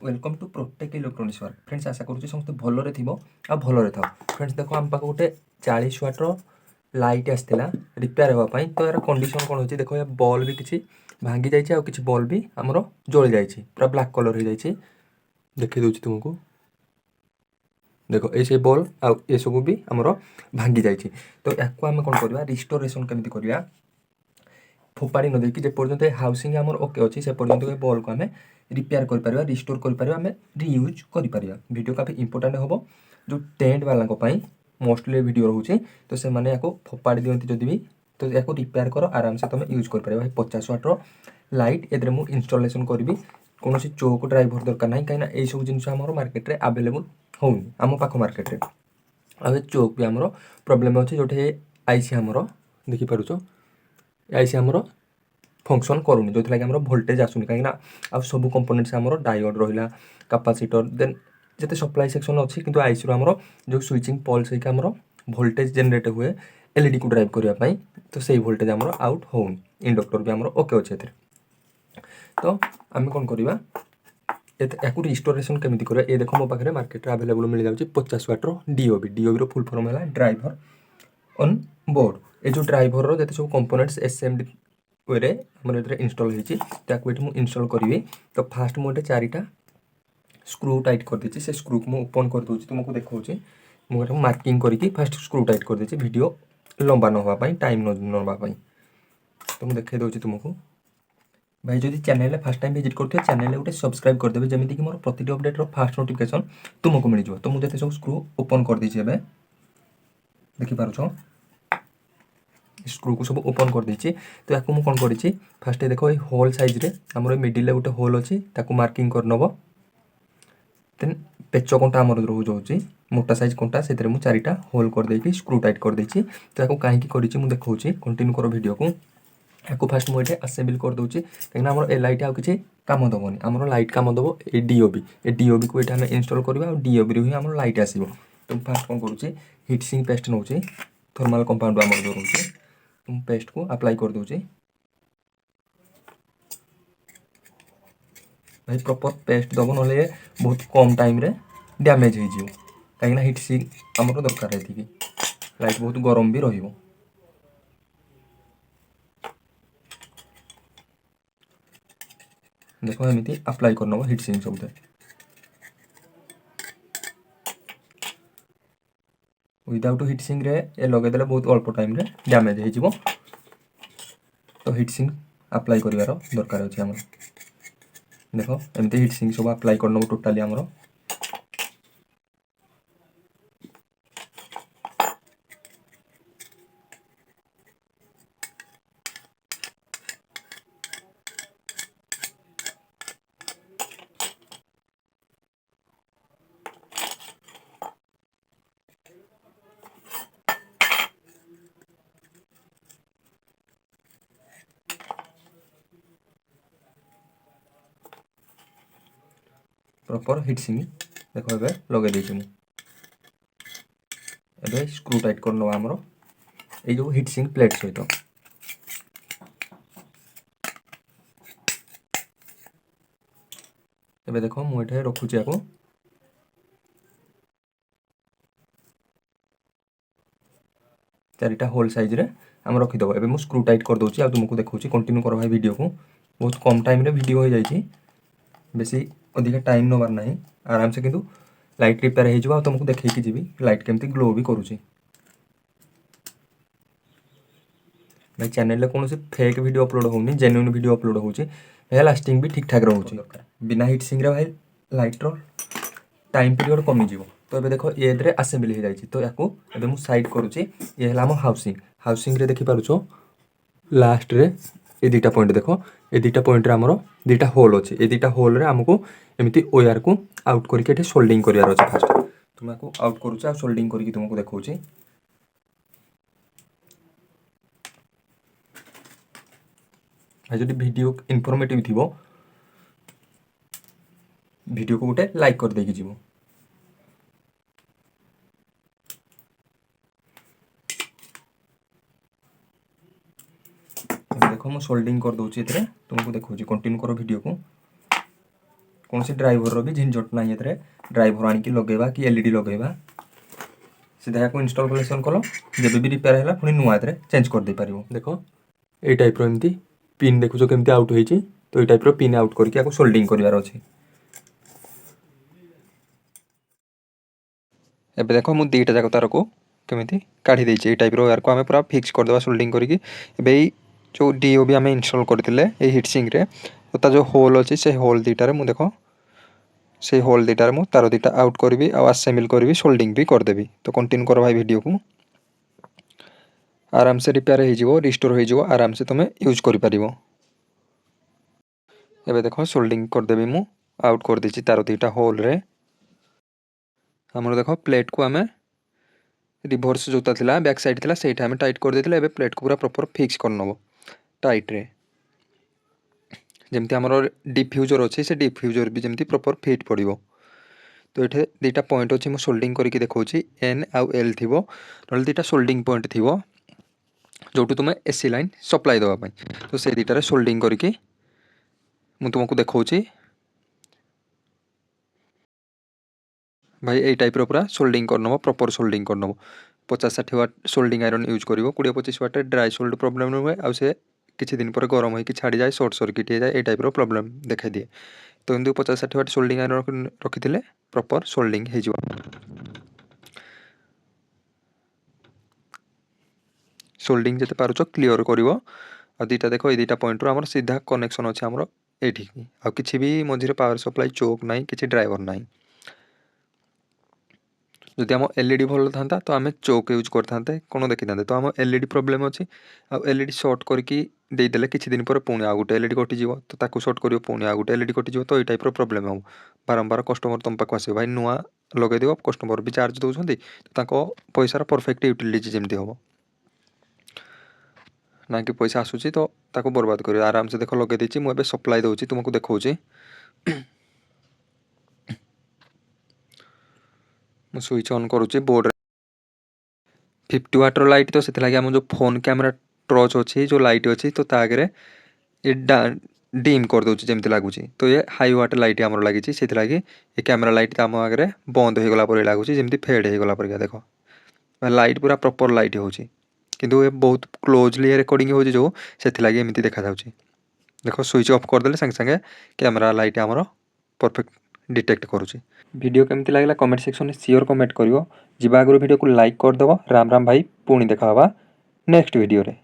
Welcome to protect electronics work friends आशा करूँ समस्त भलरे थी आ भलरे था फ्रेंड्स देख आम पाक गोटे 40 वाटर लाइट आसला रिपेयर होगापाई तो यार कंडीशन कौन होती देखो या बल्ब भी किसी भांगी जाइए किसी बल्ब भी आमर जली जाइए पूरा ब्लाक कलर हो जाइए देखी दूसरी तुमको देख ये बल्ब आ ये सब भी आमर भांगी जाइए तो या आम कौन करवा रिस्टोरेसन केमी करवा फोपाड़ी न देकी जेपर्यंत हाउसिंग आमर ओके अच्छी से पर्यंत बल्ब को आम रिपेयर कर रिस्टोर कर आम रियूज कर वीडियो काफी इंपोर्टाट हम जो टेंट वाला मोस्टली वीडियो रोचे तो से मैंने फोपाड़ी दिखती जदि भी तो या रिपेयर कर आराम से तुम यूज कर भाई 50 वाटर लाइट ए मुझे इनस्टलेसन करी कौन चौक ड्राइवर दरकार ना कहीं यही सब जिन मार्केट में आवेलेबल होनी आम पाख मार्केट में आ चौक भी आमर प्रोब्लेम अच्छे जो आईसी आमर देखिपुच आईसी आमर फंक्शन करूनी जो कि भोल्टेज आसुनी कहीं आ सब कंपोनेंट्स आमर डायोड रहा कैपेसिटर देन जिते सप्लाई सेक्शन अच्छी किंतु आईसी आमर जो स्विचिंग पल्स होकर आमर भोल्टेज जेनरेट हुए एलईडी को ड्राइव करने तो सही भोल्टेज आमर आउट होनी इंडक्टर भी आमर ओके अच्छे तो आम कौन करवा या रिस्टोरेसन केमी कर ये देख मो पाखे मार्केट में आवेलेबल मिल जाए 50 वाटर डीओबी डीओबी रो फुल फॉर्म है ड्राइवर ऑन बोर्ड ये जो ड्राइवर जो सब कंपोनेंट्स एसएमडी वे आमर इनस्टल होती इनस्टल करी तो फास्ट मुझे 4टा स्क्रू टाइट कर देती से स्क्रू को ओपन कर दूसरी तुमको देखा मुझे मार्किंग करके फास्ट स्क्रू टाइट कर देती वीडियो लंबा नापी टाइम नापी तो मुझे देखा दूसरी तुमको भाई जब चैनल फास्ट टाइम विजिट करते चैनल गोटे सब्सक्राइब करदेवे जमीन कि मोर प्रति अपडेट फास्ट नोटिफिकेशन तुमको मिल जाए तो मुझे सब स्क्रू ओपन कर देती देखिपुच स्क्रू को सब ओपन कर देती तो या कौन कर फास्ट देख ये होल साइज आमर मिडिल गोटे होल अच्छी मार्किंग कर नब देन पेच कंटा आमर रोज मोटा साइज कंटा से 4टा होल कर देकी स्क्रू टाइट कर देती तो या कहीं कर देखा कंटिन्यू कर वीडियो को या फास्ट मुझे असेंबल कर दूसरी कहीं आम ए लाइट आउ कि कम दबनी आम लाइट कम दब ए डीओबी को ये इनस्टल करवा डीओबी रू ही आम लाइट आसो तो फास्ट कौन करुँचे हिटसिंग पेस्ट नौ थर्माल कंपाउंड आम जो रोचे तो पेस्ट को अप्लाई कर दूसरी भाई प्रॉपर पेस्ट दब ना बहुत कम टाइम रे डैमेज हो कहीं हिटसिंग आमर दरकार है लाइट बहुत गरम भी रही देख एमती अप्लाई कर नब हिटसिंग सब विदाउट हिटसिंग रे ए लगेदे बहुत अल्प टाइम रे डैमेज हो तो हिटसिंग अप्लाई कर दरकार अच्छे आम देख एमती हिटसिंग सब अप्लाई कर नब टोटाली आमर प्रॉपर हिटसिंग देख ए लगे देती मुझे स्क्रू टाइट कर नवा आमर ये जो हिटसिंग प्लेट सहित एबे देख मुझे रखुची या 4टा होल साइज रे आम रखीदेव एबे मुझे स्क्रू टाइट कर दूसरी तुमको देखा कंटिन्यू कर भाई वीडियो को बहुत कम टाइम रे वीडियो हो जाए बेसी अधिका टाइम नबार ना आराम से किंतु लाइट रिपेयर हो तुमको देखी जी लाइट केमती ग्लो भी करुँची भाई चैनल कौन फेक वीडियो अपलोड होनी जेन्युइन वीडियो अपलोड होची लास्टिंग भी ठीक ठाक रोचे बिना हिटसिंग रे भाई लाइट रो टाइम पीरियड कमिज तो ये देख ये असेंबली हो जाए तो या मुझे साइड करुँचे ये आम हाउसिंग हाउसिंग रे देखिपुच लास्ट रे ये 2टा पॉइंट देख ये 2टा पॉइंट रे आमर 2टा होल अच्छे ये 2टा होल रे आमको एमती ओयार को आउट करके सोल्डिंग करार अच्छे फास्ट तुमको आउट करुचे सोल्डिंग करके तुमको देखा जब वीडियो इनफॉर्मेटिव थी वीडियो को गोटे लाइक कर देकी जीवो देख मुझे सोल्डिंग कर दूसरी तुमको देखा कंटिन्यू कर वीडियो को କୌଣସି ଡ୍ରାଇଭରର ବି ଝିନଝଟ ନାହିଁ ଏଥିରେ। ଡ୍ରାଇଭର ଆଣିକି ଲଗେଇବା କି LED ଲଗେଇବା, ସିଧା ଏହାକୁ ଇନଷ୍ଟଲେସନ୍ କଲ, ଯେବେ ବି ରିପେୟାର ହେଲା ପୁଣି ନୂଆ ଏଥିରେ ଚେଞ୍ଜ କରିଦେଇପାରିବ। ଦେଖ ଏଇ ଟାଇପ୍ର ଏମିତି ପିନ୍ ଦେଖୁଛ କେମିତି ଆଉଟ୍ ହେଇଛି, ତ ଏଇ ଟାଇପ୍ର ପିନ୍ ଆଉଟ୍ କରିକି ଆକୁ ସୋଲ୍ଡରିଂ କରିବାର ଅଛି। ଏବେ ଦେଖ ମୁଁ ଦୁଇଟା ଯାକ ତାରକୁ କେମିତି କାଢ଼ି ଦେଇଛି। ଏଇ ଟାଇପ୍ର ୟାରକୁ ଆମେ ପୁରା ଫିକ୍ସ କରିଦେବା ସୋଲ୍ଡରିଂ କରିକି। ଏବେ ଏଇ ଯେଉଁ DOB ଆମେ ଇନଷ୍ଟଲ୍ କରିଥିଲେ ଏଇ ହିଟସିଙ୍ଗରେ, ତ ତା ଯେଉଁ ହୋଲ୍ ଅଛି ସେ ହୋଲ୍ ଦୁଇଟାରେ ମୁଁ ଦେଖ ସେଇ ହୋଲ୍ ଦୁଇଟାରେ ମୁଁ ତାର ଦୁଇଟା ଆଉଟ୍ କରିବି ଆଉ ଆସେମ୍ବଲ୍ କରିବି, ସୋଲ୍ଡରିଂ ବି କରିଦେବି। ତ କଣ୍ଟିନ୍ୟୁ କର ଭାଇ ଭିଡ଼ିଓକୁ। ଆରାମସେ ରିପେୟାର ହେଇଯିବ, ରିଷ୍ଟୋର ହେଇଯିବ, ଆରାମସେ ତୁମେ ୟୁଜ୍ କରିପାରିବ। ଏବେ ଦେଖ ସୋଲ୍ଡରିଂ କରିଦେବି ମୁଁ, ଆଉଟ୍ କରିଦେଇଛି ତାର ଦୁଇଟା ହୋଲ୍ରେ। ଆମର ଦେଖ ପ୍ଲେଟ୍କୁ ଆମେ ରିଭର୍ସ ଯେଉଁଟା ଥିଲା ବ୍ୟାକ୍ ସାଇଡ଼୍ ଥିଲା ସେଇଟା ଆମେ ଟାଇଟ୍ କରିଦେଇଥିଲେ। ଏବେ ପ୍ଲେଟ୍କୁ ପୁରା ପ୍ରପର୍ ଫିକ୍ସ କରିନେବ ଟାଇଟ୍ରେ। ଯେମିତି ଆମର ଡିଫ୍ୟୁଜର୍ ଅଛି, ସେ ଡିଫ୍ୟୁଜର୍ ବି ଯେମିତି ପ୍ରପର୍ ଫିଟ୍ ପଡ଼ିବ। ତ ଏଠି ଦୁଇଟା ପଏଣ୍ଟ ଅଛି, ମୁଁ ସୋଲ୍ଡରିଂ କରିକି ଦେଖାଉଛି। N ଆଉ L ଥିବ, ନହେଲେ ଦୁଇଟା ସୋଲ୍ଡରିଂ ପଏଣ୍ଟ ଥିବ ଯେଉଁଠୁ ତୁମେ AC ଲାଇନ୍ ସପ୍ଲାଏ ଦେବା ପାଇଁ। ତ ସେ ଦୁଇଟାରେ ସୋଲ୍ଡରିଂ କରିକି ମୁଁ ତୁମକୁ ଦେଖାଉଛି। ଭାଇ ଏଇ ଟାଇପ୍ର ପୁରା ସୋଲ୍ଡରିଂ କରିନେବ, ପ୍ରପର୍ ସୋଲ୍ଡରିଂ କରିନେବ। 50-60 ୱାଟ୍ ସୋଲ୍ଡରିଂ ଆଇରନ୍ ୟୁଜ୍ କରିବ। 20-25 ୱାଟ୍ରେ ଡ୍ରାଏ ସୋଲ୍ଡ ପ୍ରୋବ୍ଲେମ୍ ରୁହେ, ଆଉ ସେ କିଛି ଦିନ ପରେ ଗରମ ହୋଇକି ଛାଡ଼ିଯାଏ, ସର୍ଟ ସର୍କିଟ୍ ହେଇଯାଏ, ଏଇ ଟାଇପ୍ର ପ୍ରୋବ୍ଲେମ୍ ଦେଖାଇଦିଏ। ତ କିନ୍ତୁ 50-60 ୱାଟ୍ ସୋଲ୍ଡରିଂ ଆଇରନ୍ ରଖିଥିଲେ ପ୍ରପର୍ ସୋଲ୍ଡରିଂ ହେଇଯିବ। ସୋଲ୍ଡରିଂ ଯେତେ ପାରୁଛ କ୍ଲିଅର୍ କରିବ। ଆଉ ଦୁଇଟା ଦେଖ, ଏଇ ଦୁଇଟା ପଏଣ୍ଟରୁ ଆମର ସିଧା କନେକ୍ସନ୍ ଅଛି ଆମର ଏଇଠିକି, ଆଉ କିଛି ବି ମଝିରେ ପାୱାର ସପ୍ଲାଏ ଚୋକ୍ ନାହିଁ, କିଛି ଡ୍ରାଇଭର ନାହିଁ। ଯଦି ଆମ LED ଭଲ ଥାନ୍ତା ତ ଆମେ ଚୋକ୍ ୟୁଜ୍ କରିଥାନ୍ତେ, କ'ଣ ଦେଖିଥାନ୍ତେ। ତ ଆମ LED ପ୍ରୋବ୍ଲେମ୍ ଅଛି, ଆଉ LED ସର୍ଟ କରିକି ଦେଇଦେଲେ କିଛି ଦିନ ପରେ ପୁଣି ଆଉ ଗୋଟେ LED କଟିଯିବ, ତ ତାକୁ ସର୍ଟ କରିବ, ପୁଣି ଆଉ ଗୋଟେ LED କଟିଯିବ। ତ ଏଇ ଟାଇପ୍ର ପ୍ରୋବ୍ଲେମ୍ ହେବ। ବାରମ୍ବାର କଷ୍ଟମର୍ ତୁମ ପାଖକୁ ଆସିବ, ଭାଇ ନୂଆ ଲଗାଇଦେବ, କଷ୍ଟମର୍ ବି ଚାର୍ଜ ଦେଉଛନ୍ତି, ତାଙ୍କ ପଇସାର ପରଫେକ୍ଟ ୟୁଟିଲିଟି ଯେମିତି ହେବ, ନା କି ପଇସା ଆସୁଛି ତ ତାକୁ ବର୍ବାଦ କରିବ। ଆରାମସେ ଦେଖ ଲଗାଇ ଦେଇଛି ମୁଁ, ଏବେ ସପ୍ଲାଏ ଦେଉଛି, ତୁମକୁ ଦେଖାଉଛି। ମୁଁ ସୁଇଚ୍ ଅନ୍ କରୁଛି ବୋର୍ଡ଼ରେ। 50 ୱାଟ୍ର ଲାଇଟ୍, ତ ସେଥିଲାଗି ଆମ ଯେଉଁ ଫୋନ୍ କ୍ୟାମେରା ଟର୍ଚ୍ଚ ଅଛି, ଯେଉଁ ଲାଇଟ୍ ଅଛି, ତ ତା ଆଗରେ ଏ ଡିମ୍ କରିଦେଉଛି ଯେମିତି ଲାଗୁଛି। ତ ଏ ହାଇ ୱାଟ୍ ଲାଇଟ୍ ଆମର ଲାଗିଛି, ସେଥିଲାଗି ଏ କ୍ୟାମେରା ଲାଇଟ୍ ଆମ ଆଗରେ ବନ୍ଦ ହୋଇଗଲା ପରି ଲାଗୁଛି, ଯେମିତି ଫେଡ଼୍ ହୋଇଗଲା ପରିକା। ଦେଖ ଲାଇଟ୍ ପୁରା ପ୍ରପର୍ ଲାଇଟ୍ ହେଉଛି, କିନ୍ତୁ ଏ ବହୁତ କ୍ଲୋଜଲି ରେକର୍ଡ଼ିଂ ହେଉଛି ଯେଉଁ, ସେଥିଲାଗି ଏମିତି ଦେଖାଯାଉଛି। ଦେଖ ସୁଇଚ୍ ଅଫ୍ କରିଦେଲେ ସାଙ୍ଗେ ସାଙ୍ଗେ କ୍ୟାମେରା ଲାଇଟ୍ ଆମର ପରଫେକ୍ଟ ଡିଟେକ୍ଟ କରୁଛି। ଭିଡ଼ିଓ କେମିତି ଲାଗିଲା କମେଣ୍ଟ ସେକ୍ସନରେ ସିଓର କମେଣ୍ଟ କରିବ। ଯିବା ଆଗରୁ ଭିଡ଼ିଓକୁ ଲାଇକ୍ କରିଦେବ। ରାମ ରାମ ଭାଇ, ପୁଣି ଦେଖା ହେବା ନେକ୍ସଟ ଭିଡ଼ିଓରେ।